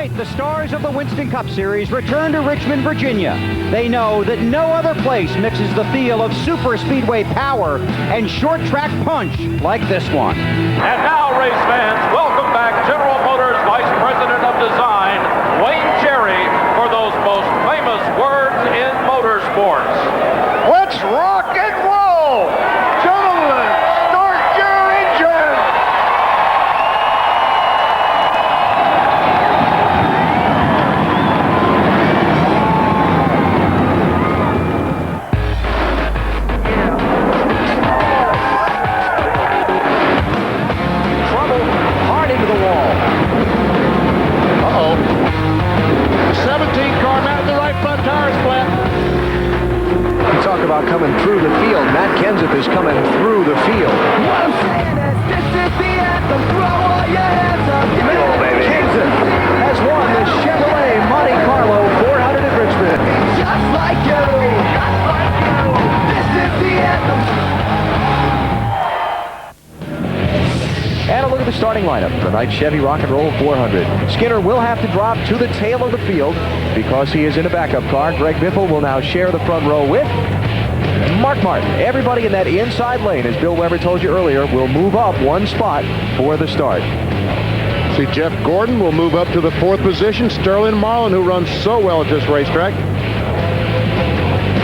Tonight, the stars of the Winston Cup Series return to Richmond, Virginia. They know that no other place mixes the feel of super speedway power and short track punch like this one. And now, race fans, welcome back General Motors Vice President of Design, Wayne Cherry, for those most famous words in motorsports. Let's rock and roll! Gentlemen, start your engine! Trouble hard into the wall. Uh-oh. 17 car mounted the right front tire flat. Talk about coming through the field. Matt Kenseth is coming through the field. Kenseth has won the Chevrolet Monte Carlo 400 at Richmond. Just like you, this is the anthem. And a look at the starting lineup for tonight's Chevy Rock and Roll 400. Skinner will have to drop to the tail of the field because he is in a backup car. Greg Biffle will now share the front row with Mark Martin. Everybody in that inside lane, as Bill Weber told you earlier, will move up one spot for the start. See, Jeff Gordon will move up to the 4th position. Sterling Marlin, who runs so well at this racetrack.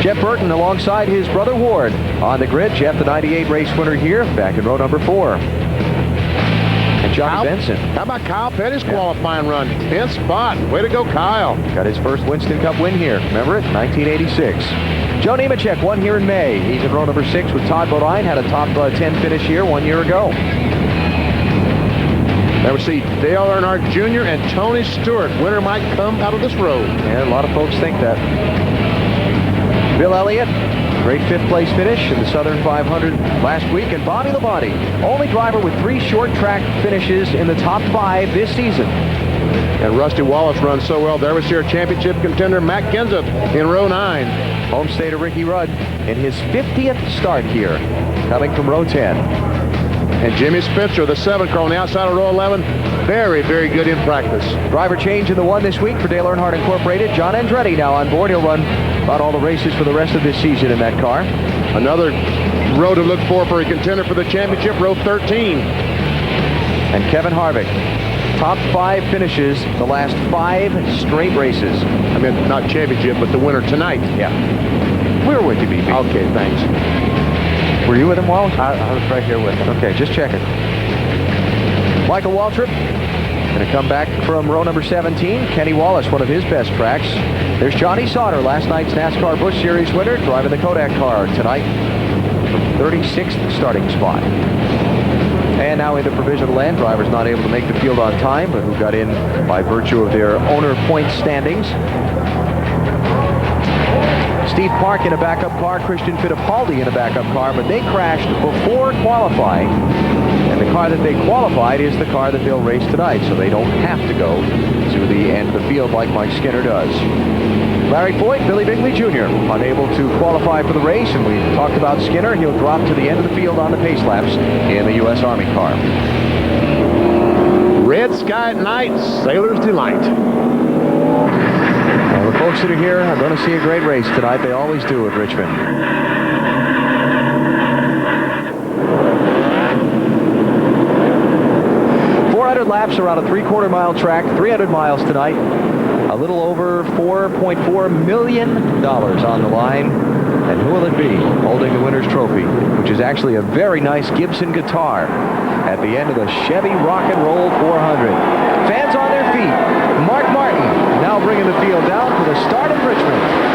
Jeff Burton alongside his brother Ward on the grid. Jeff, the 98 race winner here, back in row number 4. And Johnny Benson. How about Kyle Petty's qualifying run? 10th spot. Way to go, Kyle. Got his first Winston Cup win here. Remember it? 1986. Joe Nemechek won here in May. He's in row number 6 with Todd Bodine. Had a top 10 finish here 1 year ago. There we see Dale Earnhardt Jr. and Tony Stewart. Winner might come out of this road. Yeah, a lot of folks think that. Bill Elliott, great 5th place finish in the Southern 500 last week. And Bobby Labonte, only driver with 3 short track finishes in the top 5 this season. And Rusty Wallace runs so well. There we see our championship contender, Matt Kenseth, in row 9. Home state of Ricky Rudd in his 50th start here, coming from row 10. And Jimmy Spencer, the 7th car on the outside of row 11, very, very good in practice. Driver change in the 1 this week for Dale Earnhardt Incorporated. John Andretti now on board. He'll run about all the races for the rest of this season in that car. Another row to look for a contender for the championship, row 13. And Kevin Harvick, top 5 finishes the last 5 straight races. I mean, not championship, but the winner tonight. Yeah. We were with you, BP. Okay, thanks. Were you with him, Walt? I was right here with him. Okay, just checking. Michael Waltrip going to come back from row number 17. Kenny Wallace, one of his best tracks. There's Johnny Sauter, last night's NASCAR Busch Series winner, driving the Kodak car tonight from 36th starting spot. And now into provisional land. Drivers not able to make the field on time, but who got in by virtue of their owner point standings. Steve Park in a backup car, Christian Fittipaldi in a backup car, but they crashed before qualifying. And the car that they qualified is the car that they'll race tonight, so they don't have to go to the end of the field like Mike Skinner does. Larry Foyt, Billy Bigley Jr., unable to qualify for the race, and we talked about Skinner. He'll drop to the end of the field on the pace laps in the U.S. Army car. Red sky at night, sailor's delight. Well, the folks that are here are going to see a great race tonight. They always do at Richmond. 400 laps around a 3/4 mile track, 300 miles tonight. A little over $4.4 million on the line. And who will it be holding the winner's trophy, which is actually a very nice Gibson guitar at the end of the Chevy Rock and Roll 400. Fans on their feet. Mark Martin now bringing the field down for the start of Richmond.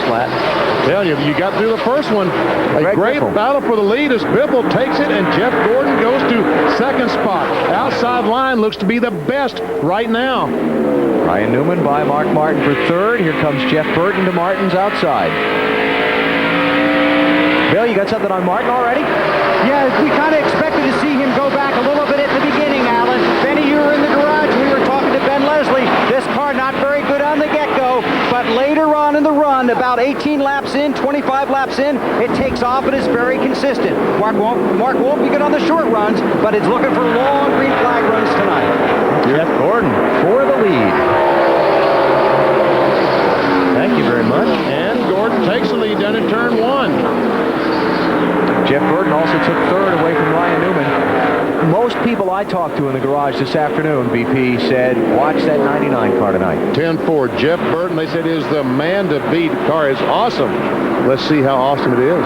Lap. Tell you, you got through the first one. A Greg great Biffle. battle for the lead as Biffle takes it, and Jeff Gordon goes to second spot. Outside line looks to be the best right now. Ryan Newman by Mark Martin for third. Here comes Jeff Burton to Martin's outside. Bill, you got something on Martin already? Yeah, we kind of expected to see him go back a little bit at the beginning, Alan. Benny, you were in the garage. We were talking to Ben Leslie. This car not very good on the get-go, but later on in the run, about 18 laps in, 25 laps in, it takes off and is very consistent. Mark won't be good on the short runs, but it's looking for long green flag runs tonight. Jeff Gordon for the lead. Thank you very much. And Gordon takes the lead down in turn one. Jeff Burton also took third away from Ryan Newman. Most people I talked to in the garage this afternoon, BP, said, watch that 99 car tonight. 10-4, Jeff Burton, they said, is the man to beat. The car is awesome. Let's see how awesome it is.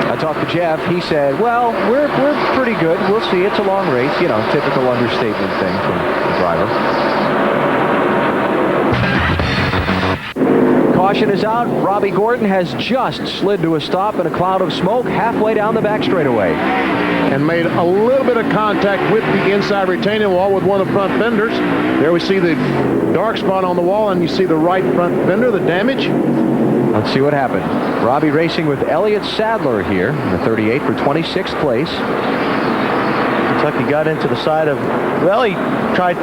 I talked to Jeff. He said, well, we're pretty good. We'll see. It's a long race. You know, typical understatement thing from the driver. Caution is out. Robbie Gordon has just slid to a stop in a cloud of smoke halfway down the back straightaway. And made a little bit of contact with the inside retaining wall with one of the front fenders. There we see the dark spot on the wall, and you see the right front fender, the damage. Let's see what happened. Robbie racing with Elliott Sadler here in the 38 for 26th place. Looks like he got into the side of, well, he tried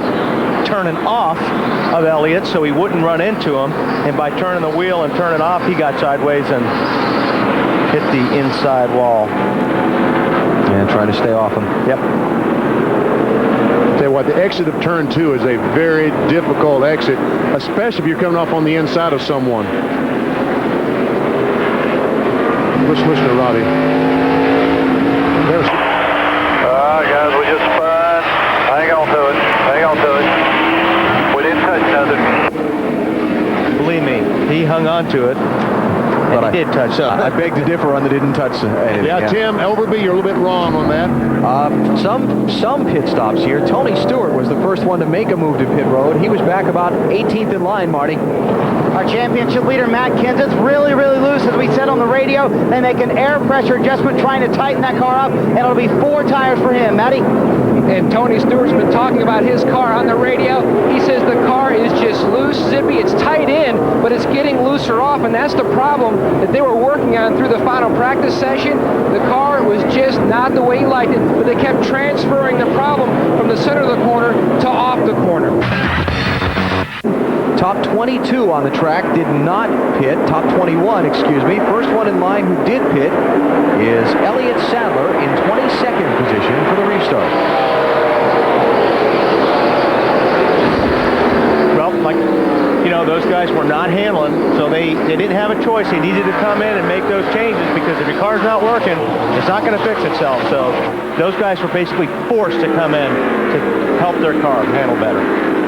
turning off of Elliott so he wouldn't run into him, and by turning the wheel and turning off, he got sideways and hit the inside wall. And trying to stay off him. Yep. Tell you what, the exit of turn two is a very difficult exit, especially if you're coming off on the inside of someone. Let's listen to Robbie. There's guys, we just spun. Hang on to it. Hang on to it. We didn't touch nothing. Believe me, he hung on to it. But he did touch something. I beg to differ on the didn't touch anything. Yeah, Tim Elverby, you're a little bit wrong on that. Some pit stops here. Tony Stewart was the first one to make a move to pit road. He was back about 18th in line, Marty. Our championship leader, Matt Kenseth's really, really loose. As we said on the radio, they make an air pressure adjustment trying to tighten that car up, and it'll be 4 tires for him. Matty? And Tony Stewart's been talking about his car on the radio. He says the car is just loose, zippy. It's tight in, but it's getting looser off, and that's the problem that they were working on through the final practice session. The car was just not the way he liked it, but they kept transferring the problem from the center of the corner to off the corner. Top 22 on the track did not pit. Top 21, excuse me. First one in line who did pit is Elliott Sadler in 22nd position for the restart. Well, like, you know, those guys were not handling, so they didn't have a choice. They needed to come in and make those changes because if your car's not working, it's not going to fix itself. So those guys were basically forced to come in to help their car handle better.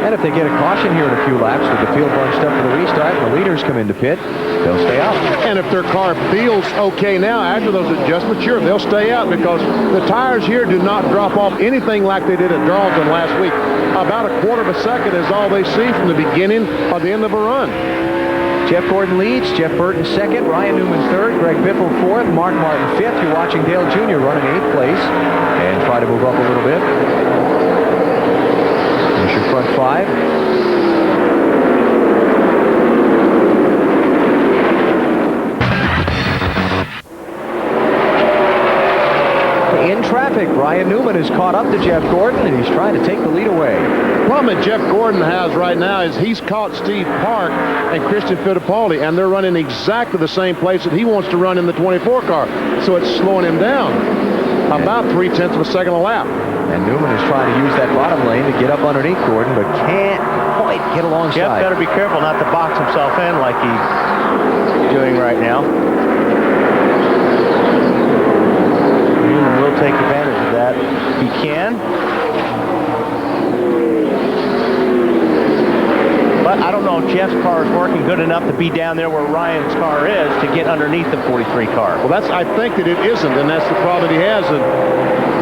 And if they get a caution here in a few laps with the field bunched up for the restart and the leaders come into pit, they'll stay out. And if their car feels okay now after those adjustments, sure, they'll stay out because the tires here do not drop off anything like they did at Darlington last week. About a quarter of a second is all they see from the beginning or the end of a run. Jeff Gordon leads, Jeff Burton second, Ryan Newman third, Greg Biffle fourth, Mark Martin fifth. You're watching Dale Jr. running 8th place and try to move up a little bit. There's your front 5. In traffic, Ryan Newman is caught up to Jeff Gordon, and he's trying to take the lead away. The problem that Jeff Gordon has right now is he's caught Steve Park and Christian Fittipaldi, and they're running exactly the same place that he wants to run in the 24 car. So it's slowing him down about 0.3 of a second a lap. And Newman is trying to use that bottom lane to get up underneath Gordon, but can't quite get alongside. Jeff got to be careful not to box himself in like he's doing right now. Newman will take advantage of that if he can. But I don't know if Jeff's car is working good enough to be down there where Ryan's car is to get underneath the 43 car. Well, I think that it isn't, and that's the problem that he has.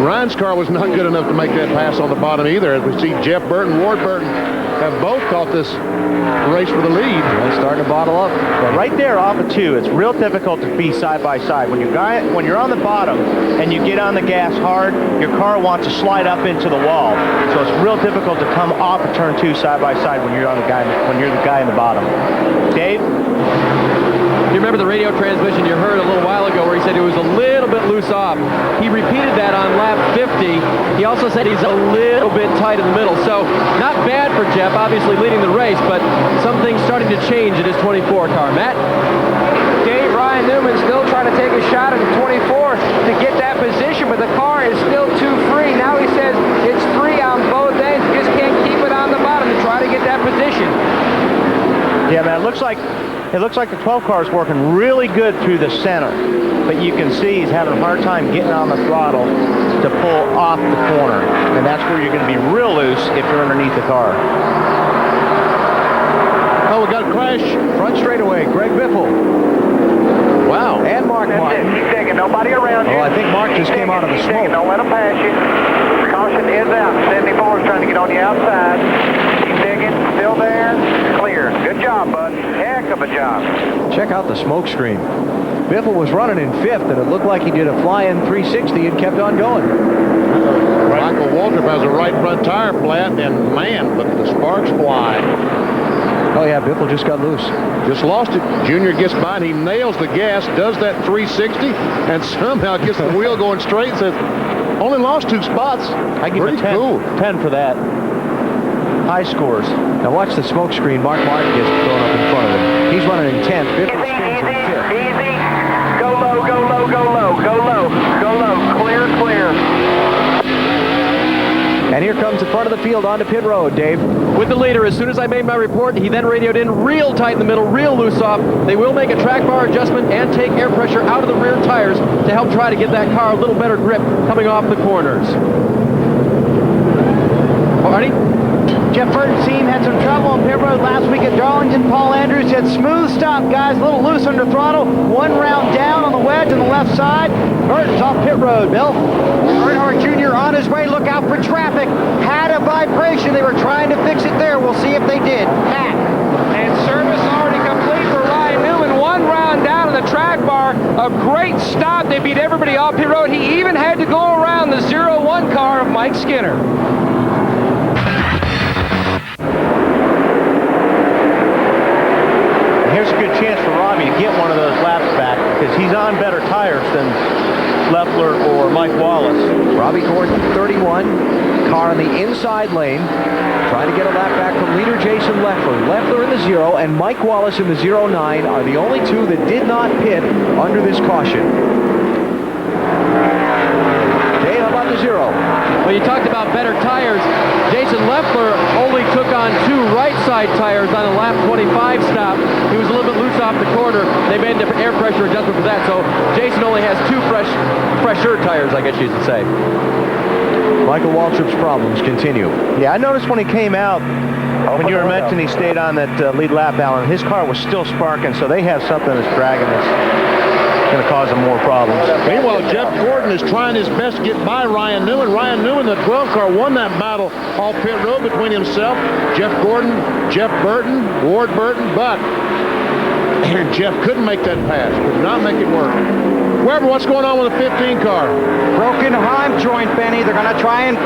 Ryan's car was not good enough to make that pass on the bottom either. As we see Jeff Burton, Ward Burton, have both caught this race for the lead. They're starting to bottle up. But right there off of 2, it's real difficult to be side by side. When you're on the bottom and you get on the gas hard, your car wants to slide up into the wall. So it's real difficult to come off of turn 2 side by side when you're the guy in the bottom. Dave? You remember the radio transmission you heard a little while ago where he said it was a little bit loose off. He repeated that on lap 50. He also said he's a little bit tight in the middle. So not bad for Jeff, obviously leading the race, but something's starting to change in his 24 car. Matt? Dave, Ryan Newman still trying to take a shot at the 24 to get that position, but the car is still too free. Now he says it's free on both ends. Just can't keep it on the bottom to try to get that position. Yeah, man, it looks like the 12 car is working really good through the center, but you can see he's having a hard time getting on the throttle to pull off the corner, and that's where you're going to be real loose if you're underneath the car. Oh, we got a crash. Front straightaway, Greg Biffle. Wow. And Mark Martin. Keep digging. Nobody around you. Oh, I think Mark just came out of the smoke. Don't let them pass you. Caution is out. 74 is trying to get on the outside. Keep digging. Still there. Clear. Good job, bud. Heck of a job. Check out the smoke screen. Biffle was running in 5th, and it looked like he did a fly-in 360 and kept on going. Michael Waltrip has a right front tire flat, and man, but the sparks fly. Oh, yeah, Biffle just got loose. Just lost it. Junior gets by, and he nails the gas, does that 360, and somehow gets the wheel going straight and says, only lost 2 spots. I give him a 10, cool. 10 for that. High scores. Now watch the smoke screen. Mark Martin gets thrown up in front of him. He's running in 10th. Biffle spins in 5th. Easy. Go low, go low, go low, go low, go low. Clear, clear. And here comes the front of the field onto pit road, Dave. With the leader, as soon as I made my report, he then radioed in real tight in the middle, real loose off. They will make a track bar adjustment and take air pressure out of the rear tires to help try to get that car a little better grip coming off the corners. Marty? Jeff Burton's team had some trouble on pit road last week at Darlington. Paul Andrews had smooth stop, guys, a little loose under throttle. 1 round down on the wedge on the left side. Burton's off pit road, Bill. Earnhardt Jr. on his way. Look out for traffic. Had a vibration. They were trying to fix it there. We'll see if they did. Pat. And service already complete for Ryan Newman. 1 round down on the track bar. A great stop. They beat everybody off pit road. He even had to go around the 0-1 car of Mike Skinner. Here's a good chance for Robbie to get one of those laps back because he's on better tires than Leffler or Mike Wallace. Robbie Gordon, 31, car in the inside lane, trying to get a lap back from leader Jason Leffler. Leffler in the 0 and Mike Wallace in the 09 are the only 2 that did not pit under this caution. Dave, how about the 0? Well, you talked about better tires. Jason Leffler only took on 2 right side tires on the lap 25 stop. He was a little bit loose off the corner. They made an air pressure adjustment for that, so Jason only has 2 fresher tires, I guess you should say. Michael Waltrip's problems continue. Yeah, I noticed when he came out, when you were mentioning he stayed on that lead lap, Alan, his car was still sparking, so they have something that's dragging that's going to cause them more problems. Meanwhile, Jeff Gordon is trying his best to get by Ryan Newman. Ryan Newman, the 12 car, won that battle off pit road between himself, Jeff Gordon, Jeff Burton, Ward Burton, but Jeff couldn't make that pass, could not make it work. Weber, what's going on with the 15 car? Broken hive joint, Benny. They're going to try and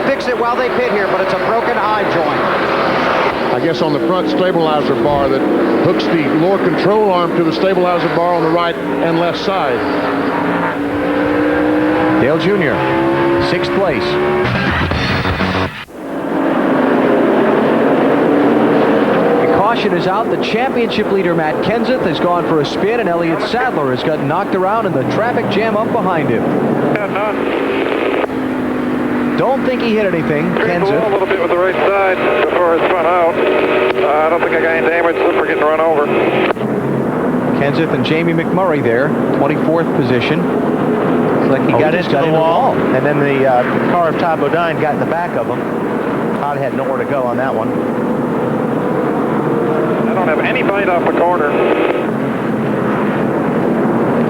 fix it while they pit here, but it's a broken hive joint. I guess on the front stabilizer bar that hooks the lower control arm to the stabilizer bar on the right and left side. Dale Jr., 6th place. The caution is out. The championship leader, Matt Kenseth, has gone for a spin, and Elliott Sadler has got knocked around in the traffic jam up behind him. Don't think he hit anything, Kenseth. A little bit with the right side before it spun out. I don't think I got any damage for getting run over. Kenseth and Jamie McMurray there, 24th position. Looks like he got into the wall, and then the car of Todd Bodine got in the back of him. Todd had nowhere to go on that one. I don't have any bite off the corner.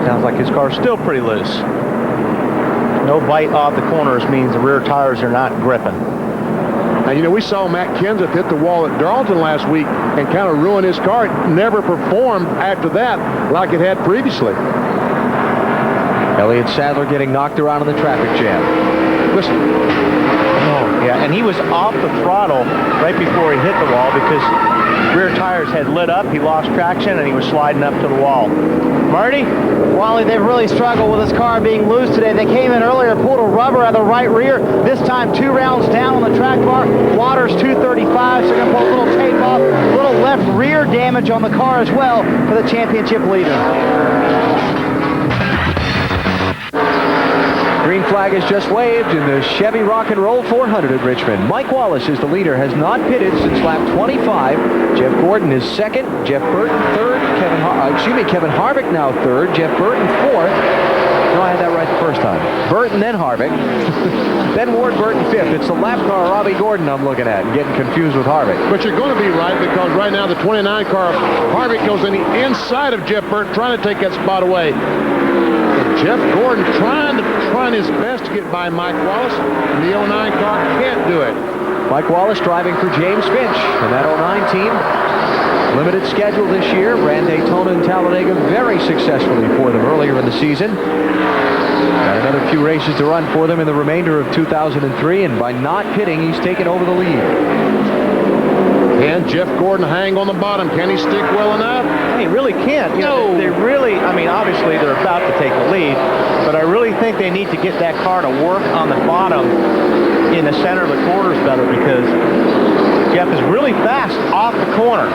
Sounds like his car's still pretty loose. No bite off the corners means the rear tires are not gripping. And, you know, we saw Matt Kenseth hit the wall at Darlington last week and kind of ruin his car. It never performed after that like it had previously. Elliott Sadler getting knocked around in the traffic jam. Listen. Oh, yeah, and he was off the throttle right before he hit the wall because rear tires had lit up. He lost traction, and he was sliding up to the wall. Marty? Wally, they've really struggled with his car being loose today. They came in earlier, pulled a rubber out of the right rear. This time, 2 rounds down on the track bar. Water's 235, so they're going to pull a little tape off. A little left rear damage on the car as well for the championship leader. Green flag is just waved in the Chevy Rock and Roll 400 at Richmond. Mike Wallace is the leader, has not pitted since lap 25. Jeff Gordon is second, Jeff Burton third, Kevin Harvick now third, Jeff Burton fourth. No, I had that right the first time. Burton, then Harvick. Then Ward Burton fifth. It's the lap car, Robbie Gordon, I'm looking at and getting confused with Harvick. But you're going to be right because right now the 29 car, Harvick goes in the inside of Jeff Burton trying to take that spot away. Jeff Gordon trying his best to get by Mike Wallace, and the 09 car can't do it. Mike Wallace driving for James Finch and that 09 team. Limited schedule this year. Ran Daytona and Talladega very successfully for them earlier in the season. Got another few races to run for them in the remainder of 2003, and by not pitting, he's taken over the lead. Can Jeff Gordon hang on the bottom? Can he stick well enough? He really can't. You know, they really, I mean, obviously they're about to take the lead, but I really think they need to get that car to work on the bottom in the center of the corners better because Jeff is really fast off the corner.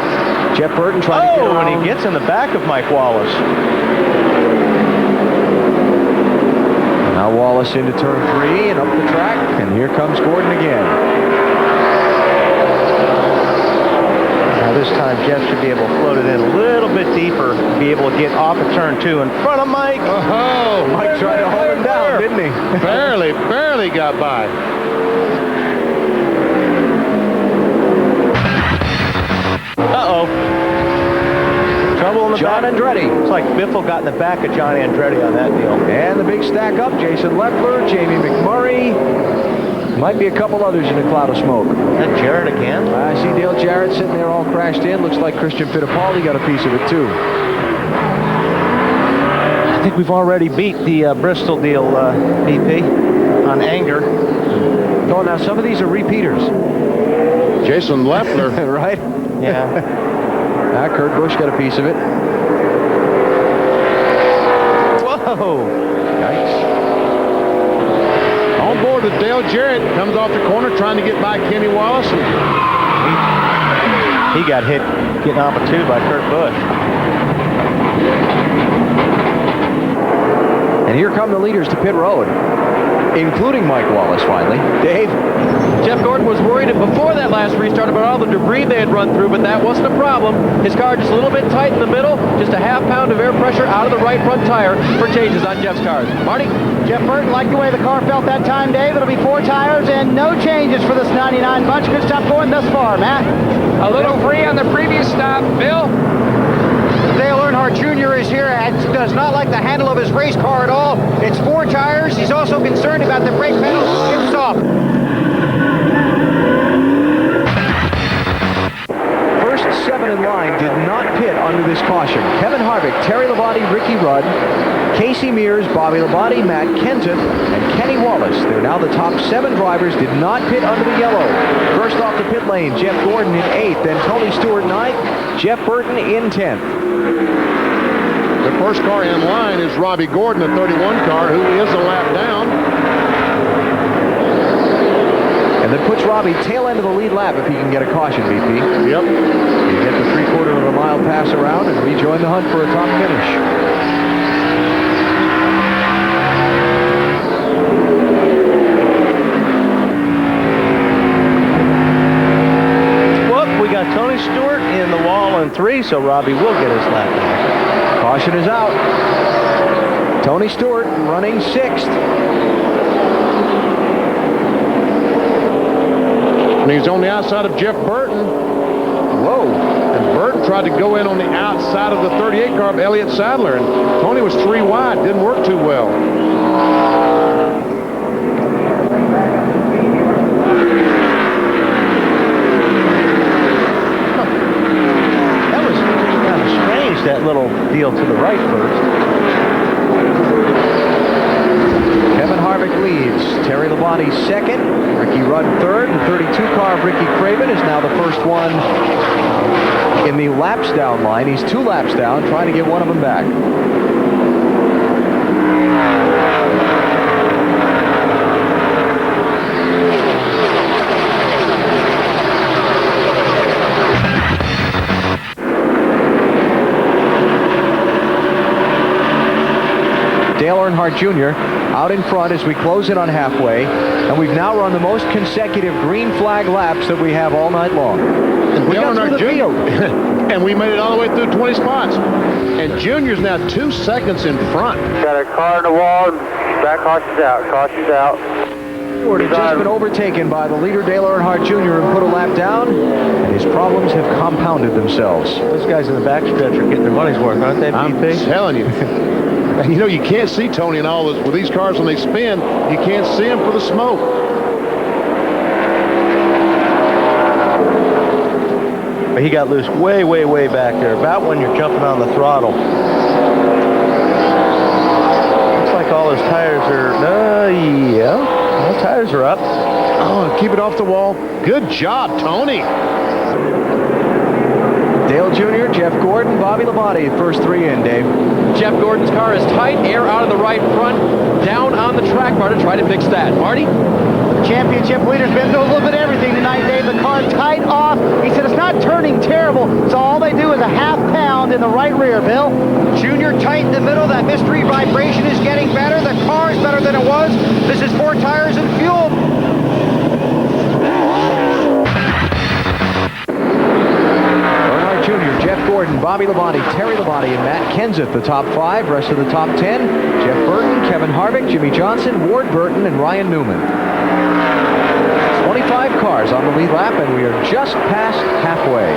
Jeff Burton trying to get around. And he gets in the back of Mike Wallace. Now Wallace into turn 3 and up the track, and here comes Gordon again. This time, Jeff should be able to float it in a little bit deeper, be able to get off of turn 2 in front of Mike. Oh, Mike tried to hold him down, didn't he? barely got by. Uh-oh. Trouble in the John back. Andretti. It's like Biffle got in the back of John Andretti on that deal. And the big stack up, Jason Leffler, Jamie McMurray. Might be a couple others in a cloud of smoke. Is that Jarrett again? I see Dale Jarrett sitting there all crashed in. Looks like Christian Fittipaldi got a piece of it too. I think we've already beat the Bristol deal, BP, on anger. Oh, now some of these are repeaters. Jason Leffler. Right? Yeah. Kurt Busch got a piece of it. Whoa! Yikes. On board with Dale Jarrett, comes off the corner trying to get by Kenny Wallace. He got hit getting off of 2 by Kurt Busch. And here come the leaders to pit road, including Mike Wallace finally. Dave? Jeff Gordon was worried before that last restart about all the debris they had run through, but that wasn't a problem. His car just a little bit tight in the middle, just a half pound of air pressure out of the right front tire for changes on Jeff's cars. Marty? Jeff Burton liked the way the car felt that time, Dave. It'll be 4 tires and no changes for this 99 bunch. Good stuff going thus far, Matt. A little free on the previous stop. Bill? Dale Earnhardt Jr. is here and does not like the handle of his race car at all. It's 4 tires. He's also concerned about the brake pedal. It's soft. First 7 in line did not pit under this caution. Kevin Harvick, Terry Labonte, Ricky Rudd, Casey Mears, Bobby Labonte, Matt Kenseth, and Kenny Wallace. They're now the top 7 drivers, did not pit under the yellow. First off the pit lane, Jeff Gordon in 8th, then Tony Stewart 9th, Jeff Burton in 10th. The first car in line is Robbie Gordon, the 31 car, who is a lap down. And that puts Robbie tail end of the lead lap if he can get a caution, BP. Yep. You get the 3/4 of a mile pass around and rejoin the hunt for a top finish. Whoop, we got Tony Stewart in the wall in 3, so Robbie will get his lap back. Caution is out. Tony Stewart running 6th. And he's on the outside of Jeff Burton. Whoa. And Burton tried to go in on the outside of the 38 car of Elliott Sadler. And Tony was 3 wide. Didn't work too well. little deal to the right first. Kevin Harvick leads. Terry Labonte second. Ricky Rudd third. The 32 car of Ricky Craven is now the first one in the laps down line. He's 2 laps down, trying to get one of them back. Dale Earnhardt Jr. out in front as we close in on halfway, and we've now run the most consecutive green flag laps that we have all night long. And we got through the field. And we made it all the way through 20 spots. And Junior's now 2 seconds in front. Got a car in the wall. Back caution's out. Caution's out. Ford had just been overtaken by the leader Dale Earnhardt Jr. and put a lap down, and his problems have compounded themselves. Those guys in the backstretch are getting their money's worth, aren't they, I'm PP? telling you. And you know, you can't see Tony and all this with these cars when they spin. You can't see them for the smoke. But he got loose way, way, way back there, about when you're jumping on the throttle. Looks like all his tires are, yeah, all tires are up. Oh, keep it off the wall. Good job, Tony. Dale Jr., Jeff Gordon, Bobby Labonte, first 3 in, Dave. Jeff Gordon's car is tight, air out of the right front, down on the track bar to try to fix that. Marty? Championship leader's been doing a little bit of everything tonight, Dave. The car tight off. He said it's not turning terrible, so all they do is a half pound in the right rear, Bill. Junior tight in the middle. That mystery vibration is getting better. The car is better than it was. This is 4 tires and fuel. Earnhardt Jr., Jeff Gordon, Bobby Labonte, Terry Labonte, and Matt Kenseth, the top 5. Rest of the top 10, Jeff Burton, Kevin Harvick, Jimmy Johnson, Ward Burton, and Ryan Newman. 25 cars on the lead lap, and we are just past halfway.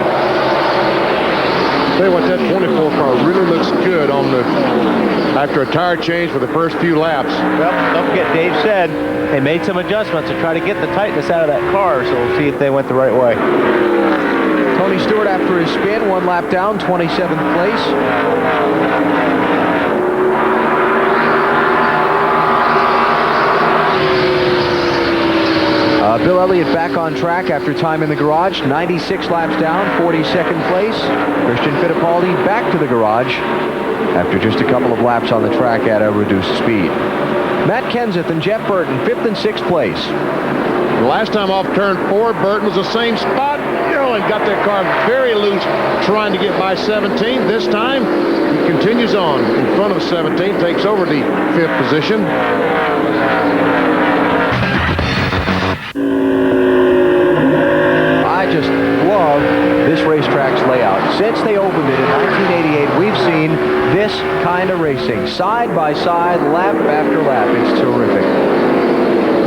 Tell you what, that 24 car really looks good on the after a tire change for the first few laps. Well, don't forget, Dave said they made some adjustments to try to get the tightness out of that car, so we'll see if they went the right way. Tony Stewart, after his spin, 1 lap down, 27th place. Bill Elliott back on track after time in the garage, 96 laps down, 42nd place. Christian Fittipaldi back to the garage after just a couple of laps on the track at a reduced speed. Matt Kenseth and Jeff Burton, 5th and 6th place. The last time off turn 4, Burton was the same spot, and got that car very loose trying to get by 17. This time, he continues on in front of 17, takes over the 5th position. I just love this racetrack's layout. Since they opened it in 1988, we've seen this kind of racing. Side by side, lap after lap. It's terrific.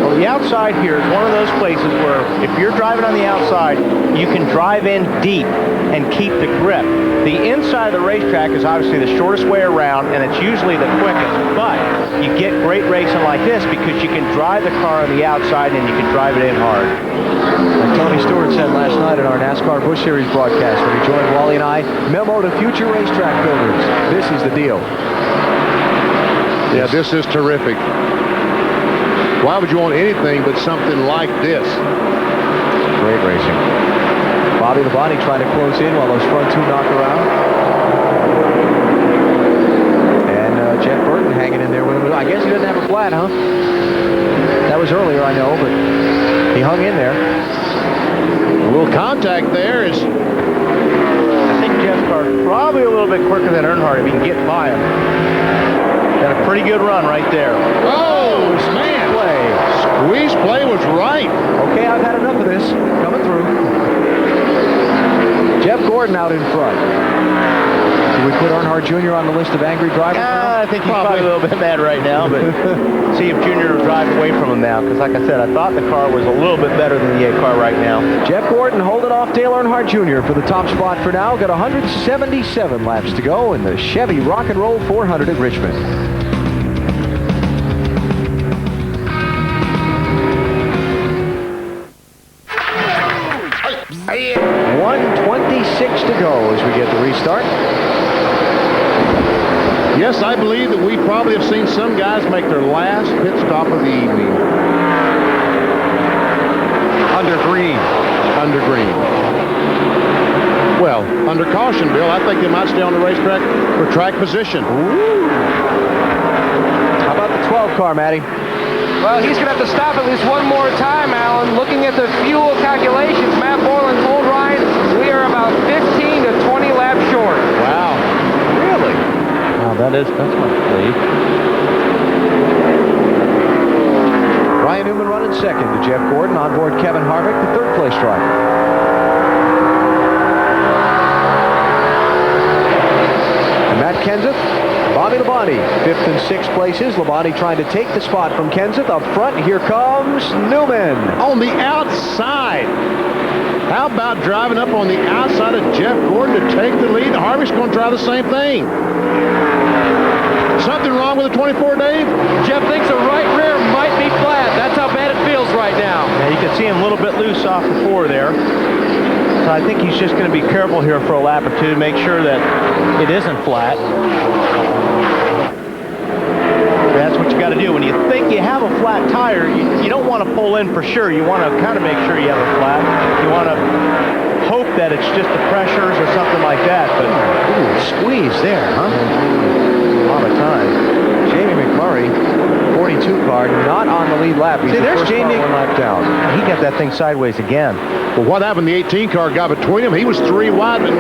Well, the outside here is one of those places where if you're driving on the outside, you can drive in deep and keep the grip. The inside of the racetrack is obviously the shortest way around, and it's usually the quickest, but you get great racing like this because you can drive the car on the outside and you can drive it in hard. Like Tony Stewart said last night in our NASCAR Busch Series broadcast when he joined Wally and I, memo to future racetrack builders. This is the deal. Yeah, this is terrific. Why would you want anything but something like this? Great racing. Bobby Labonte trying to close in while those front 2 knock around. And Jeff Burton hanging in there with him. I guess he doesn't have a flat, huh? That was earlier, I know, but he hung in there. A little contact there is... I think Jeff's car is probably a little bit quicker than Earnhardt if he can get by him. Got a pretty good run right there. Oh, man. Squeeze play was right. Okay, I've had enough of this. Coming through. Jeff Gordon out in front. Do we put Earnhardt Jr. on the list of angry drivers? I think he's probably a little bit mad right now, but see if Junior will drive away from him now, because like I said, I thought the car was a little bit better than the 8 car right now. Jeff Gordon holding off Dale Earnhardt Jr. for the top spot for now. Got 177 laps to go in the Chevy Rock and Roll 400 at Richmond. 1:26 to go as we get the restart. Yes, I believe that we probably have seen some guys make their last pit stop of the evening. Under green. Under green. Well, under caution, Bill. I think they might stay on the racetrack for track position. Ooh. How about the 12 car, Matty? Well, he's going to have to stop at least one more time, Alan. Looking at the fuel calculations, Matt Borland told Ryan we are about 15 to 20 laps short. Wow. Really? Wow, that's much lead. Ryan Newman running second to Jeff Gordon. On board Kevin Harvick, the third place driver. And Matt Kenseth, Bobby Labonte, 5th and 6th places. Labonte trying to take the spot from Kenseth. Up front, here comes Newman. On the outside. How about driving up on the outside of Jeff Gordon to take the lead? Harvick's going to try the same thing. Something wrong with the 24, Dave? Jeff thinks the right rear might be flat. That's how bad it feels right now. Yeah, you can see him a little bit loose off the 4 there. So I think he's just going to be careful here for a lap or two to make sure that it isn't flat. That's what you got to do. When you think you have a flat tire, you don't want to pull in for sure. You want to kind of make sure you have a flat. You want to hope that it's just the pressures or something like that. But Squeeze there, huh? A lot of time. Jamie McMurray, 42 car, not on the lead lap. He's See, the there's first car Jamie. 1 lap down. he got that thing sideways again. Well, what happened? The 18 car got between them. He was 3 wide, but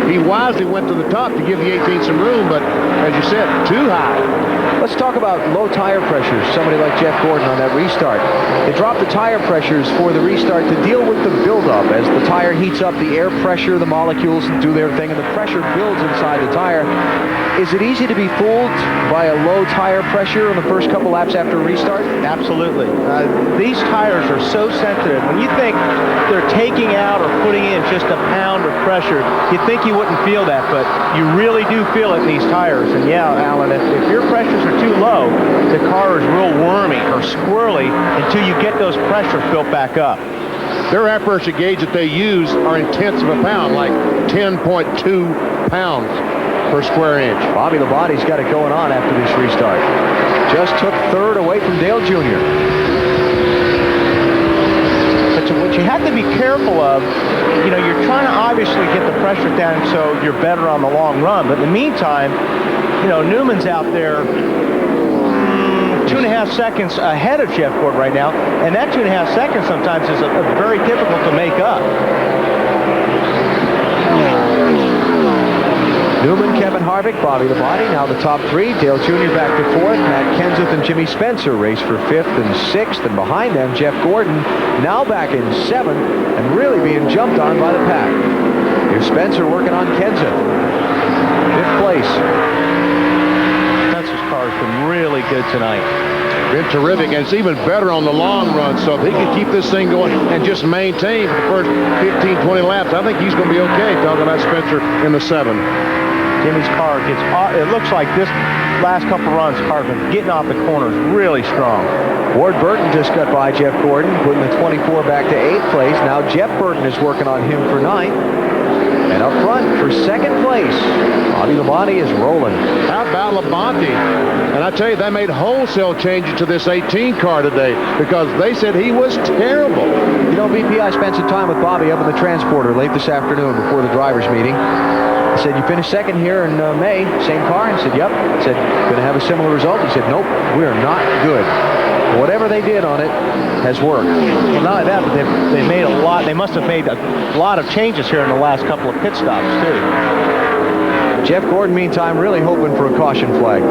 he wisely went to the top to give the 18 some room, but as you said, too high. Let's talk about low tire pressures. Somebody like Jeff Gordon on that restart. They drop the tire pressures for the restart to deal with the buildup. As the tire heats up, the air pressure, the molecules do their thing, and the pressure builds inside the tire. Is it easy to be fooled by a low tire pressure in the first couple laps after a restart? Absolutely. These tires are so sensitive. When you think they're taking out or putting in just a pound of pressure, you'd think you wouldn't feel that, but you really do feel it in these tires. And yeah, Alan, if your pressures are too low, the car is real wormy or squirrely until you get those pressures built back up. Their air pressure gauge that they use are in tenths of a pound, like 10.2 pounds per square inch. Bobby Labonte's got it going on after this restart. Just took 3rd away from Dale Jr. But what you have to be careful of, you're trying to obviously get the pressure down so you're better on the long run. But in the meantime, Newman's out there 2.5 seconds ahead of Jeff Gordon right now, and that 2.5 seconds sometimes is very difficult to make up. Newman, Kevin Harvick, Bobby Labonte, now the top 3. Dale Jr. back to 4th. Matt Kenseth and Jimmy Spencer race for 5th and 6th. And behind them, Jeff Gordon now back in 7th and really being jumped on by the pack. Here's Spencer working on Kenseth. 5th place. Spencer's car has been really good tonight. Been terrific, and it's even better on the long run. So if he can keep this thing going and just maintain for the first 15, 20 laps, I think he's going to be okay. Talking about Spencer in the 7. Jimmy's car it looks like this last couple runs, car's been getting off the corners really strong. Ward Burton just got by Jeff Gordon, putting the 24 back to 8th place. Now Jeff Burton is working on him for 9th. And up front for 2nd place, Bobby Labonte is rolling. How about Labonte? And I tell you, they made wholesale changes to this 18 car today because they said he was terrible. VP, I spent some time with Bobby up in the transporter late this afternoon before the drivers' meeting. I said, you finished 2nd here in May, same car? He said, yep. I said, going to have a similar result? He said, nope, we're not good. Whatever they did on it has worked. Well, not only that, but they made a lot. They must have made a lot of changes here in the last couple of pit stops, too. Jeff Gordon, meantime, really hoping for a caution flag.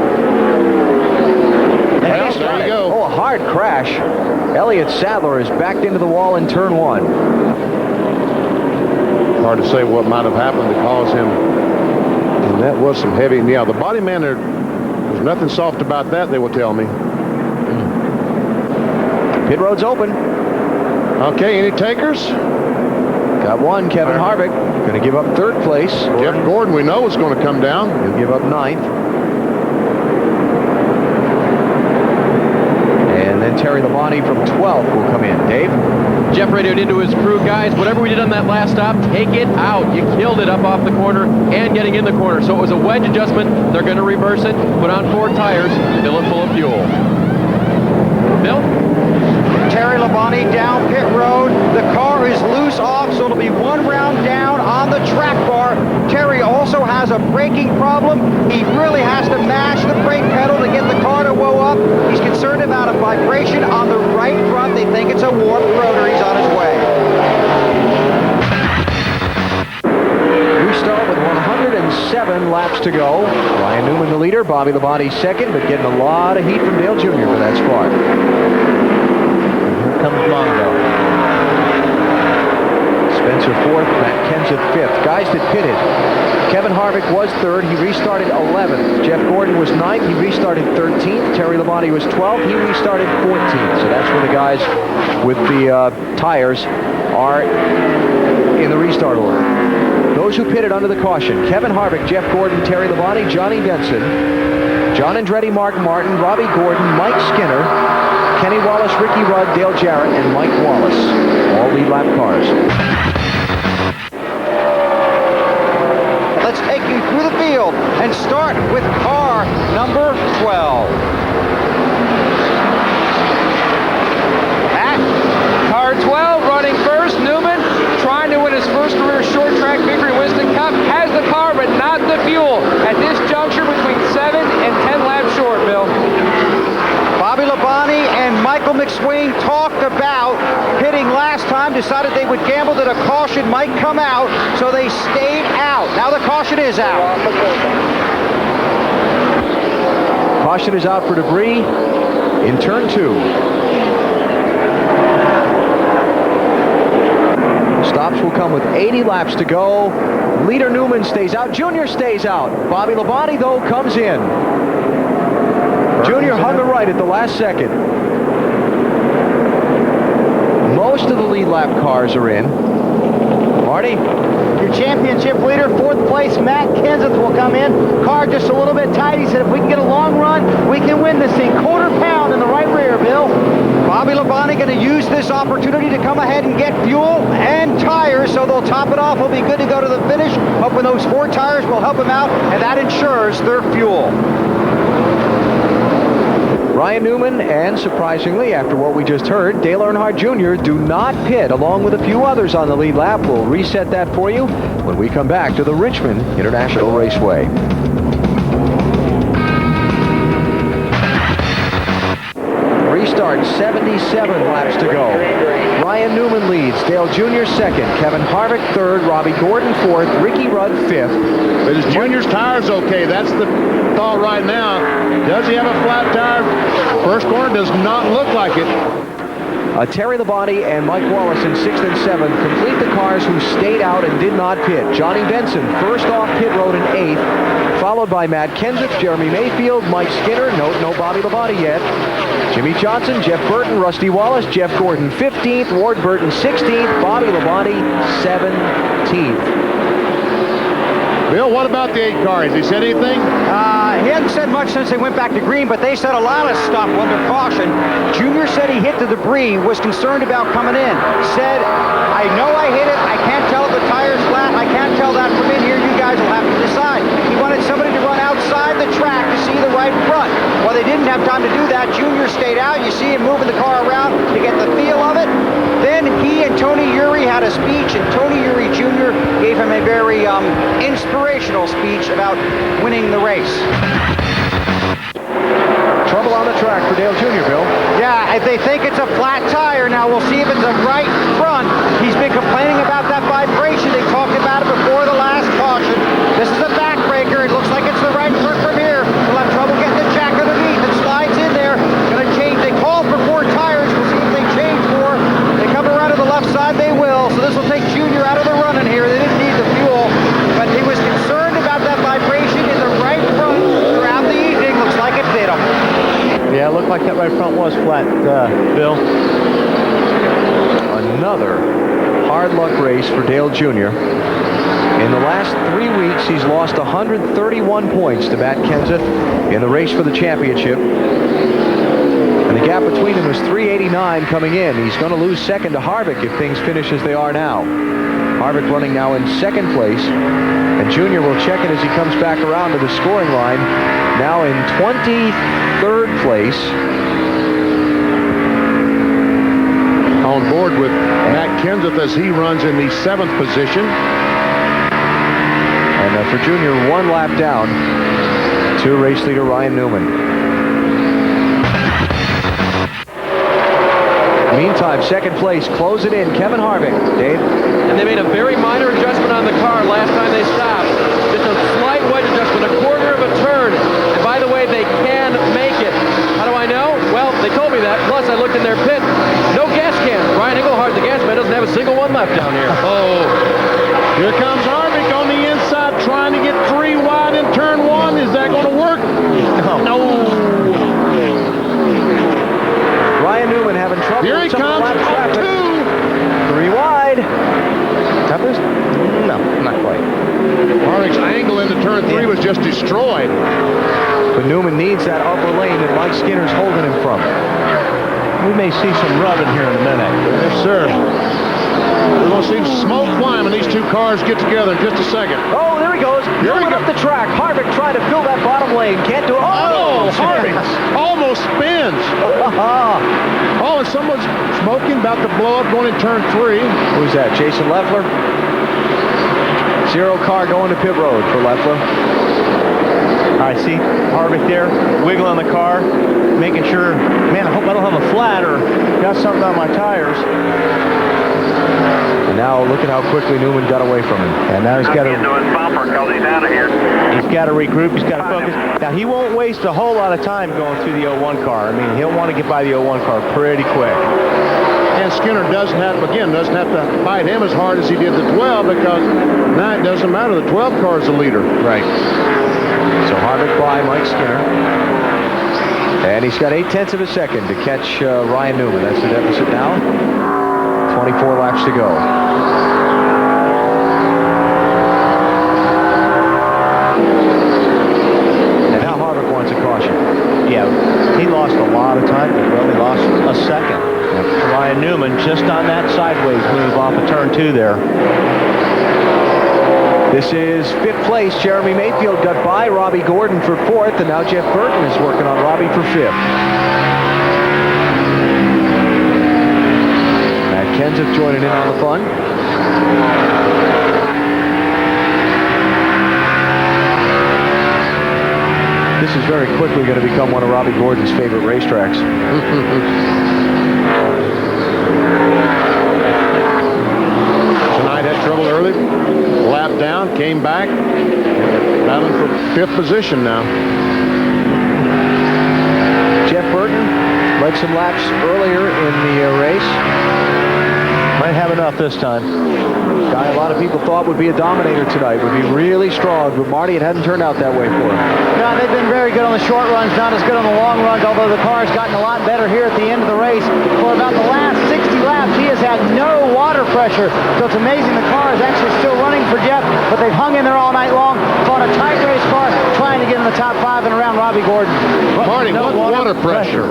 Well, there you go. Oh, a hard crash. Elliott Sadler is backed into the wall in turn 1. Hard to say what might have happened to cause him. And that was some heavy. Yeah, the body man, there's nothing soft about that, they will tell me. Pit road's open. Okay, any takers? Got one, Kevin Harvick. Going to give up 3rd place. Jeff Gordon, we know is going to come down. He'll give up 9th. And then Terry Labonte from 12th will come in. Dave? Jeff radioed into his crew, guys, whatever we did on that last stop, take it out. You killed it up off the corner and getting in the corner. So it was a wedge adjustment. They're going to reverse it, put on 4 tires, fill it full of fuel. Bill? Terry Labonte down pit road. The car is loose off, so it'll be 1 round down on the track bar. Terry also has a braking problem. He really has to mash the brake pedal to get the car to whoa up. He's concerned about a vibration on the right front. They think it's a warped rotor. He's on his way. We start with 107 laps to go. Ryan Newman the leader, Bobby Labonte second, but getting a lot of heat from Dale Jr. for that spot. Here comes Mongo. Spencer fourth, Matt Kenseth fifth. Guys that pitted. Kevin Harvick was third. He restarted 11th. Jeff Gordon was 9th. He restarted 13th. Terry Labonte was 12th. He restarted 14th. So that's where the guys with the tires are in the restart order. Those who pitted under the caution: Kevin Harvick, Jeff Gordon, Terry Labonte, Johnny Benson, John Andretti, Mark Martin, Robbie Gordon, Mike Skinner, Kenny Wallace, Ricky Rudd, Dale Jarrett, and Mike Wallace. All lead lap cars. Let's take you through the field and start with car number 12. Car 12 running first. Newman trying to win his first career short track victory. Winston Cup has the car, but not the fuel. At this juncture, between 7 and 10 laps short, Bill. Bobby Labonte and Michael McSwain talked about pitting last time, decided they would gamble that a caution might come out, so they stayed out. Now the caution is out. Caution is out for debris in turn 2. Stops will come with 80 laps to go. Leader Newman stays out. Junior stays out. Bobby Labonte, though, comes in. Junior hung the right at the last second. Most of the lead lap cars are in. Marty? Your championship leader, 4th place, Matt Kenseth, will come in. Car just a little bit tight. He said, if we can get a long run, we can win this thing. 1/4 pound in the right rear, Bill. Bobby Labonte going to use this opportunity to come ahead and get fuel and tires, so they'll top it off. He'll be good to go to the finish. Hoping those 4 tires will help him out, and that ensures their fuel. Ryan Newman and, surprisingly, after what we just heard, Dale Earnhardt Jr. do not pit, along with a few others on the lead lap. We'll reset that for you when we come back to the Richmond International Raceway. Restart, 77 laps to go. Ryan Newman leads, Dale Jr. second, Kevin Harvick third, Robbie Gordon fourth, Ricky Rudd fifth. But his Junior's tire's okay. That's the thought right now. Does he have a flat tire? First corner does not look like it. Terry Labonte and Mike Wallace in 6th and 7th complete the cars who stayed out and did not pit. Johnny Benson first off pit road in 8th, followed by Matt Kenseth, Jeremy Mayfield, Mike Skinner, no Bobby Labonte yet, Jimmy Johnson, Jeff Burton, Rusty Wallace, Jeff Gordon 15th, Ward Burton 16th, Bobby Labonte 17th. Bill, what about the 8 car? Has he said anything? He hasn't said much since they went back to green, but they said a lot of stuff under caution. Junior said he hit the debris, was concerned about coming in. Said, I know I hit it. I can't tell if the tire's flat. I can't tell that from in here. You guys will have to decide. He wanted somebody to run outside the track to see the right front. Well, they didn't have time to do that. Junior stayed out. You see him moving the car around to get the feel of it. Then he and Tony Eury had a speech, and Tony Eury Jr. gave him a very inspirational speech about winning the race. Trouble on the track for Dale Jr., Bill. Yeah, they think it's a flat tire. Now we'll see if it's a right front. He's been complaining about that vibration. They talked about it before the last caution. This is a backbreaker. It looks like it's the right front from here. We'll have trouble getting the jack underneath. It slides in there. Gonna change. They called for 4 tires. We'll see if they change 4. They come around to the left side. They will. So this will take Junior out of the running here. They didn't need the fuel, but he was concerned about that vibration in the right front throughout the evening. Looks like it did him. Yeah, it looked like that right front was flat, Bill. Another hard luck race for Dale Jr. In the last 3 weeks, he's lost 131 points to Matt Kenseth in the race for the championship. And again, gap between them was 389 coming in. He's going to lose second to Harvick if things finish as they are now. Harvick running now in second place. And Junior will check it as he comes back around to the scoring line. Now in 23rd place. On board with Matt Kenseth as he runs in the 7th position. And for Junior, 1 lap down to race leader Ryan Newman. Meantime, second place, close it in, Kevin Harvick. Dave? And they made a very minor adjustment on the car last time they stopped. Just a slight wedge adjustment, a quarter of a turn. And by the way, they can make it. How do I know? Well, they told me that. Plus, I looked in their pit. No gas can. Brian Engelhardt, the gas man, doesn't have a single one left down here. Oh, here comes Harvick on the inside trying to get 3 wide in turn 1. Is that going to work? No. Ryan Newman having trouble. Here he with some comes. lap traffic. 2. 3 wide. Toughest? No, not quite. Harvick's angle into turn 3 was just destroyed. But Newman needs that upper lane that Mike Skinner's holding him from. We may see some rubbing here in a minute. Yes, sir. We're going to see smoke flying when these 2 cars get together in just a second. Oh, there he goes. Going up the track. Harvick trying to fill that bottom lane. Can't do it. Oh, Harvick almost spins. Oh, and someone's smoking, about to blow up, going in turn 3. Who's that? Jason Leffler? 0 car going to pit road for Leffler. I see Harvick there, wiggling the car, making sure, man, I hope I don't have a flat or got something on my tires. And now look at how quickly Newman got away from him. And now he's got to his bumper because he's out of here. He's got to regroup. He's got to focus. Now he won't waste a whole lot of time going through the 01 car. I mean, he'll want to get by the 01 car pretty quick. And Skinner doesn't have to fight him as hard as he did the 12 because now it doesn't matter. The 12 car is the leader. Right. So Harvick by Mike Skinner. And he's got 0.8 of a second to catch Ryan Newman. That's the deficit now. 24 laps to go. And now Harvick wants a caution. Yeah, he lost a lot of time. Well, he lost a second. Yep. Ryan Newman just on that sideways move off of turn 2 there. This is 5th place. Jeremy Mayfield got by Robbie Gordon for 4th, and now Jeff Burton is working on Robbie for 5th. Matt Kenseth joining in on the fun. This is very quickly going to become one of Robbie Gordon's favorite racetracks. Tonight had trouble early. Lap down, came back. Battling for 5th position now. Jeff Burton led some laps earlier in the race. Might have enough this time. Guy a lot of people thought would be a dominator tonight, would be really strong, but Marty, it hadn't turned out that way for him. No, they've been very good on the short runs, not as good on the long runs, although the car's gotten a lot better here at the end of the race. For about the last 60 laps, he has had no water pressure, so it's amazing the car is actually still running for Jeff, but they've hung in there all night long, fought a tight race car, trying to get in the top 5 and around Robbie Gordon. Marty, no water pressure.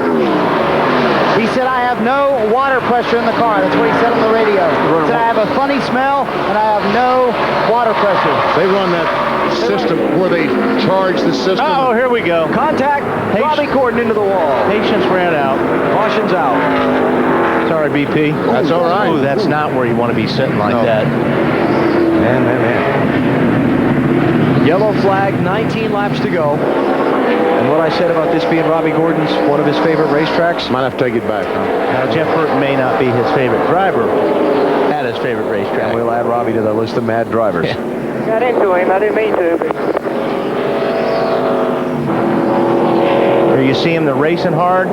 He said, I have no water pressure in the car. That's what he said on the radio. He said, I have a funny smell, and I have no water pressure. They run that system where they charge the system. Oh, here we go. Contact, Robbie Gordon into the wall. Patience ran out. Caution's out. Sorry, BP. That's all right. Ooh, that's not where you want to be sitting like that. Man. Yellow flag, 19 laps to go. And what I said about this being Robbie Gordon's one of his favorite racetracks. Might have to take it back. Now, Jeff Burton may not be his favorite driver at his favorite racetrack. And we'll add Robbie to the list of mad drivers. Got into him. I didn't mean to. Here you see him, they're racing hard.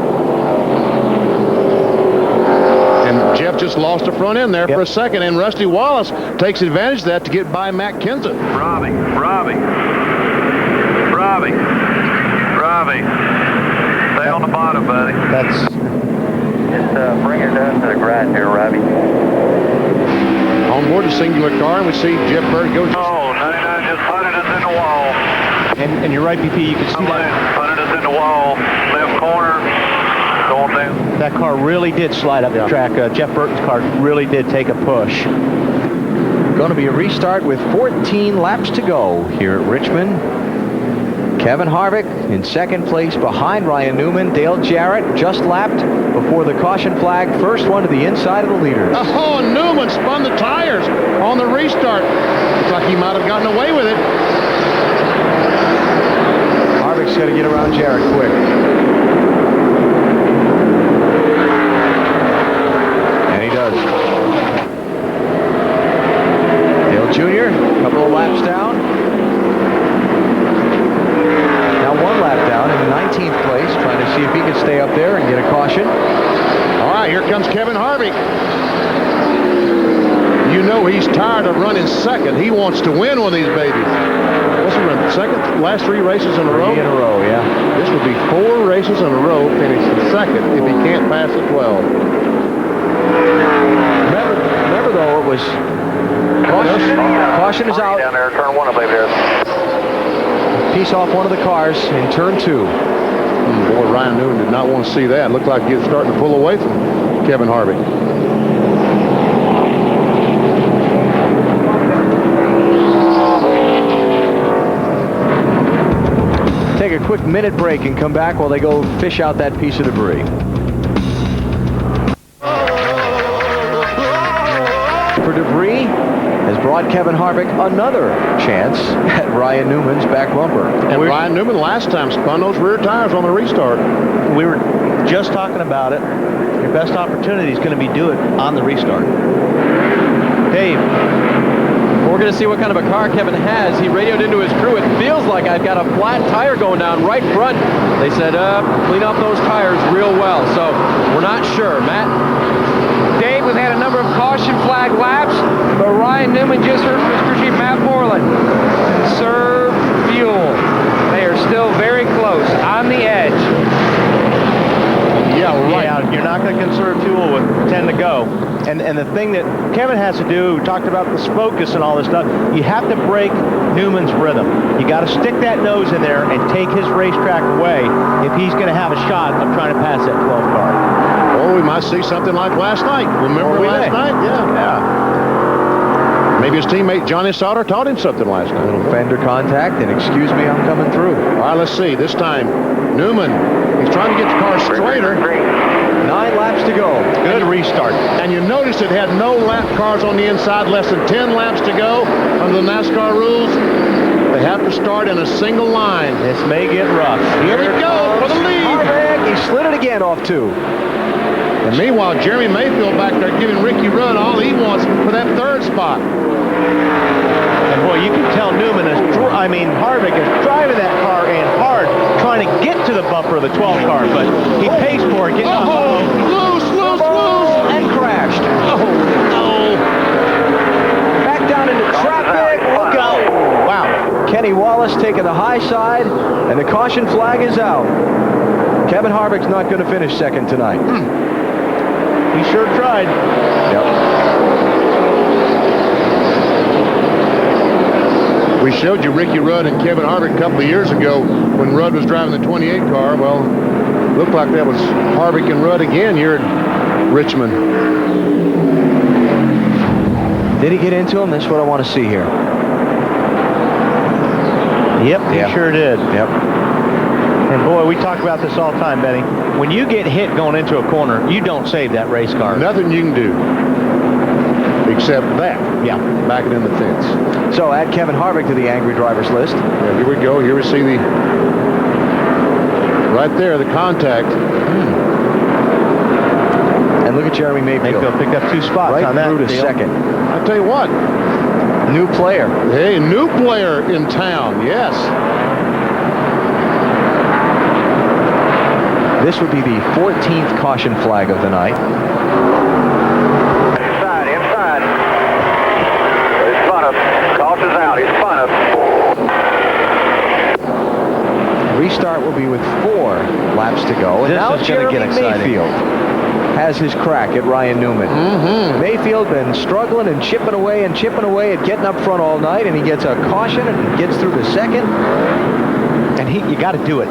And Jeff just lost the front end there for a second, and Rusty Wallace takes advantage of that to get by Matt Kenseth. Robbie. Stay on the bottom, buddy. That's... Just bring her down to the grind here, Robbie. On board the singular car, and we see Jeff Burton go. Oh, 99 just putted us in the wall. And you're right, BP, you can see that. Putted us in the wall. Left corner. Going that car really did slide up the track. Jeff Burton's car really did take a push. Going to be a restart with 14 laps to go here at Richmond. Kevin Harvick in second place behind Ryan Newman. Dale Jarrett just lapped before the caution flag. First one to the inside of the leaders. Oh, Newman spun the tires on the restart. Looks like he might have gotten away with it. Harvick's got to get around Jarrett quick. And he does. Dale Jr., a couple of laps down. Now one lap down in 19th place, trying to see if he can stay up there and get a caution. All right, here comes Kevin Harvick. You know he's tired of running second. He wants to win one of these babies. What's he run? Second? Last 3 races in a row? 3 in a row, yeah. This would be 4 races in a row, finishing second if he can't pass at 12. Remember though, it was caution is out. Down there, turn 1, I believe it is. Piece off one of the cars in turn 2. Boy, Ryan Newman did not want to see that. Looked like he was starting to pull away from Kevin Harvick. Take a quick minute break and come back while they go fish out that piece of debris. For debris has brought Kevin Harvick another chance at Ryan Newman's back bumper. And Ryan Newman last time spun those rear tires on the restart. We were just talking about it. Your best opportunity is going to be do it on the restart. Dave. We're going to see what kind of a car Kevin has. He radioed into his crew. It feels like I've got a flat tire going down right front. They said, clean up those tires real well. So we're not sure. Matt? Dave, we've had a number of caution flag laps, but Ryan Newman just heard from his crew chief, Matt Borland. Conserve fuel. They are still very close, on the edge. Yeah, right. Yeah, you're not going to conserve fuel with 10 to go. And the thing that Kevin has to do, we talked about this focus and all this stuff, you have to break Newman's rhythm. You got to stick that nose in there and take his racetrack away if he's going to have a shot of trying to pass that 12 car. Or we might see something like last night. Remember last night? Yeah. Maybe his teammate Johnny Sauter taught him something last night. A little fender contact, and excuse me, I'm coming through. All right, let's see. This time, Newman, he's trying to get the car straighter. 9 laps to go. Good restart. And you notice it had no lap cars on the inside, less than 10 laps to go under the NASCAR rules. They have to start in a single line. This may get rough. Here we go for the lead. Harvick, he slid it again off 2. And meanwhile, Jeremy Mayfield back there giving Ricky Rudd all he wants for that 3rd spot. And boy, you can tell Newman is, Harvick is driving that car in hard, trying to get to the bumper of the 12 car, but he pays for it. Loose, And crashed. Oh, no. Back down into traffic. Look out. Wow. Kenny Wallace taking the high side, and the caution flag is out. Kevin Harvick's not going to finish second tonight. He sure tried. Yep. We showed you Ricky Rudd and Kevin Harvick a couple of years ago when Rudd was driving the 28 car. Well, looked like that was Harvick and Rudd again here at Richmond. Did he get into him? That's what I want to see here. Yep, he sure did. Yep. And boy, we talk about this all the time, Benny. When you get hit going into a corner, you don't save that race car. Nothing you can do except that. Yeah. Back it in the fence. So add Kevin Harvick to the angry drivers list. Yeah, here we go. Here we see the right there, the contact. And look at Jeremy Mayfield. Mayfield picked up 2 spots right on that through to deal. second. I tell you what. New player. Hey, new player in town. Yes. This would be the 14th caution flag of the night. Inside. He's spun up. Caution's out. He's spun up. Restart will be with 4 laps to go. And This now is gonna Jeremy get exciting. Mayfield has his crack at Ryan Newman. Mayfield been struggling and chipping away at getting up front all night, and he gets a caution and gets through the second. And you got to do it.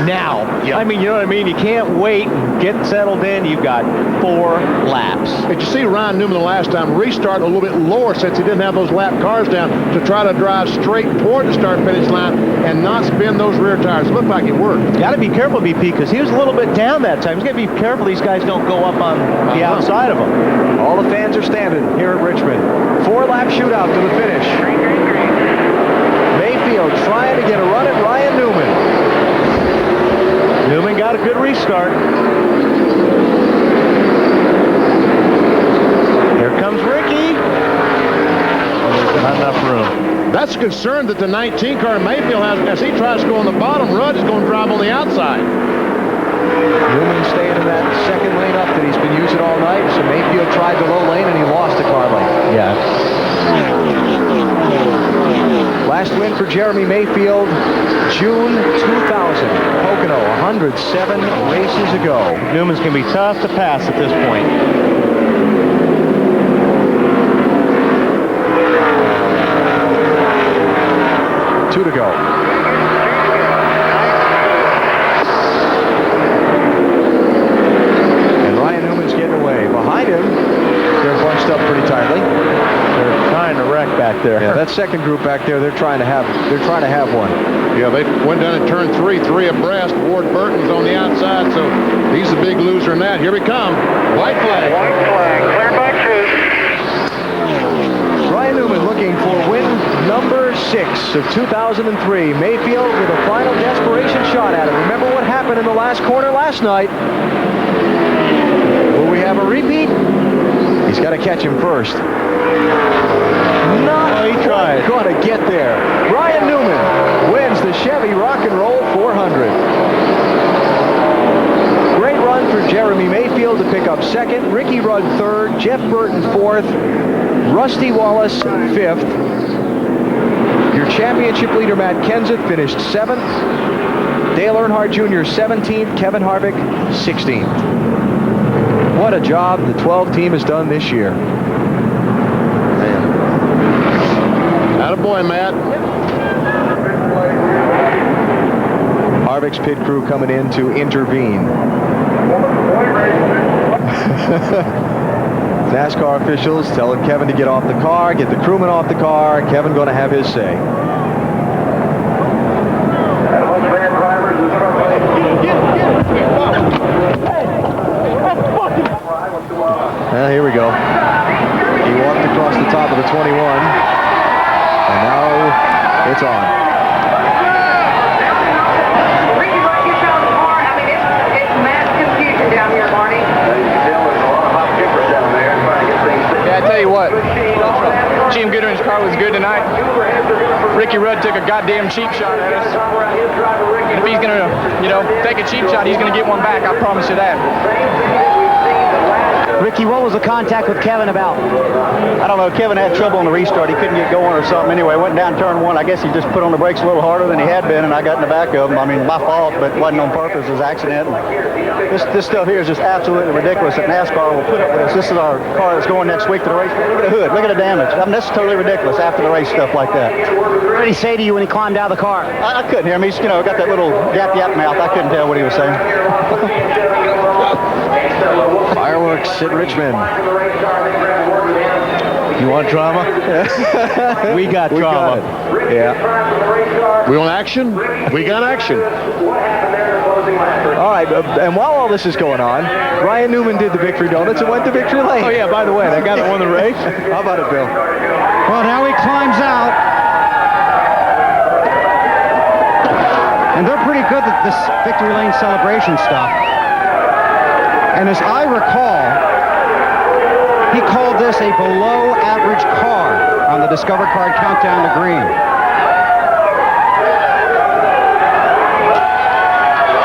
now. I mean, you know what I mean? You can't wait and get settled in. You've got 4 laps. Did you see Ryan Newman the last time restart a little bit lower since he didn't have those lap cars down to try to drive straight toward the start-finish line and not spin those rear tires? It looked like it worked. Got to be careful, BP, because he was a little bit down that time. He's got to be careful these guys don't go up on the outside of him. All the fans are standing here at Richmond. 4-lap shootout to the finish. Mayfield trying to get a run at Ryan Newman. Newman got a good restart. Here comes Ricky. There's not enough room. That's a concern that the 19 car Mayfield has as he tries to go on the bottom. Rudd is going to drive on the outside. Newman staying in that second lane up that he's been using all night. So Mayfield tried the low lane and he lost the car lane. Yeah. Last win for Jeremy Mayfield, June 2000. Pocono, 107 races ago. Newman's going to be tough to pass at this point. 2 to go. And Ryan Newman's getting away. Behind him, they're bunched up pretty tightly. They're trying to wreck back there. Yeah, that second group back there, they're trying to have one. Yeah, they went down in turn 3 abreast. Ward Burton's on the outside, so he's the big loser in that. Here we come. White flag. White flag. Clear by 2. Ryan Newman looking for win number 6 of 2003. Mayfield with a final desperation shot at it. Remember what happened in the last corner last night? Will we have a repeat? He's got to catch him first. Not he tried. going to get there. Ryan Newman wins the Chevy Rock and Roll 400. Great run for Jeremy Mayfield to pick up second. Ricky Rudd third. Jeff Burton fourth. Rusty Wallace fifth. Your championship leader, Matt Kenseth, finished 7th. Dale Earnhardt Jr., 17th. Kevin Harvick, 16th. What a job the 12 team has done this year. Attaboy, Matt. Harvick's pit crew coming in to intervene. NASCAR officials telling Kevin to get off the car, get the crewman off the car. Kevin going to have his say. Well, here we go. He walked across the top of the 21. And now it's on. Ricky, right here on the car. I mean, it's mass confusion down here, Barney. Yeah, I tell you what, Gene Goodwin's car was good tonight. Ricky Rudd took a goddamn cheap shot at us. And if he's gonna, take a cheap shot, he's gonna get one back. I promise you that. Ricky, what was the contact with Kevin about? I don't know. Kevin had trouble on the restart. He couldn't get going or something. Anyway, went down turn 1. I guess he just put on the brakes a little harder than he had been, and I got in the back of him. I mean, my fault, but it wasn't on purpose. It was accident. This stuff here is just absolutely ridiculous that NASCAR will put up with us. This is our car that's going next week to the race. Look at the hood. Look at the damage. I mean, that's totally ridiculous after the race stuff like that. What did he say to you when he climbed out of the car? I couldn't hear him. He's, got that little yap mouth. I couldn't tell what he was saying. Fireworks at Richmond. You want drama? We got drama. Yeah. We want action? We got action. All right, and while all this is going on, Ryan Newman did the victory donuts and went to victory lane. Oh, yeah, by the way, that guy that won the race. How about it, Bill? Well, now he climbs out. And they're pretty good at this victory lane celebration stuff. And as I recall, he called this a below-average car on the Discover Card Countdown to Green.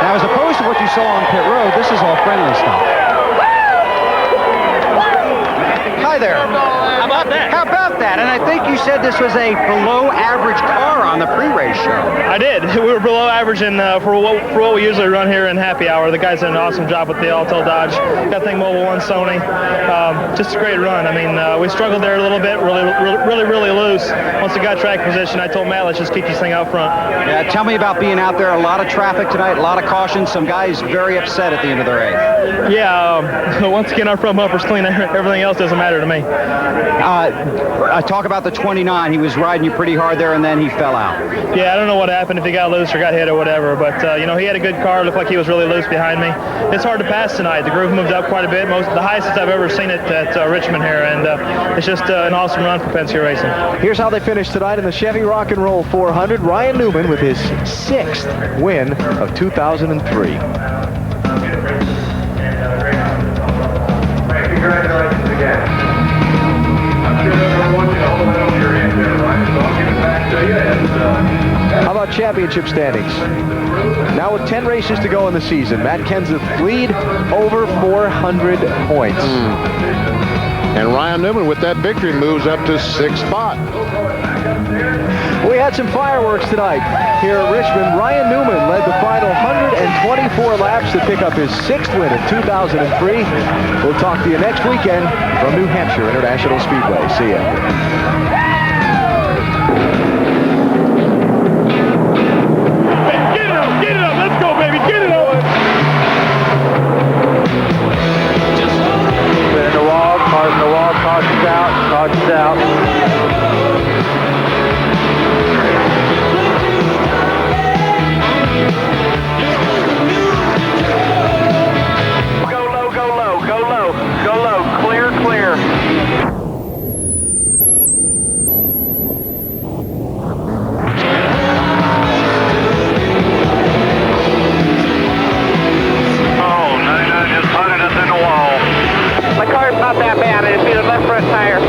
Now, as opposed to what you saw on pit road, this is all friendly stuff. Hi there. How about that? How about that? And I think you said this was a below-average car on the pre-race show. I did. We were below average for what we usually run here in happy hour. The guys did an awesome job with the Altel Dodge. Got thing Mobile 1 Sony. Just a great run. I mean, we struggled there a little bit, really loose. Once we got track position, I told Matt, let's just keep this thing out front. Yeah, tell me about being out there. A lot of traffic tonight, a lot of caution. Some guys very upset at the end of the race. Yeah, once again, our front bumper's clean. Everything else doesn't matter to me. I talk about the 29. He was riding you pretty hard there, and then he fell out. Yeah, I don't know what happened, if he got loose or got hit or whatever, but, you know, he had a good car. Looked like he was really loose behind me. It's hard to pass tonight. The groove moved up quite a bit, the highest I've ever seen it at Richmond here, and it's just an awesome run for Penske Racing. Here's how they finished tonight in the Chevy Rock and Roll 400. Ryan Newman with his 6th win of 2003. Congratulations again. I'm sure everyone wants you to hold it over your end there, right? So I'll give it back to you. And, how about championship standings? Now with 10 races to go in the season, Matt Kenseth lead over 400 points. And Ryan Newman with that victory moves up to 6th spot. We had some fireworks tonight here at Richmond. Ryan Newman led the final 124 laps to pick up his 6th win of 2003. We'll talk to you next weekend from New Hampshire International Speedway. See ya. Get it up, let's go, baby, get it up! Spin in the wall, cars in the wall, caution's out. Go low, clear. My car's not that bad. I just need a left front tire.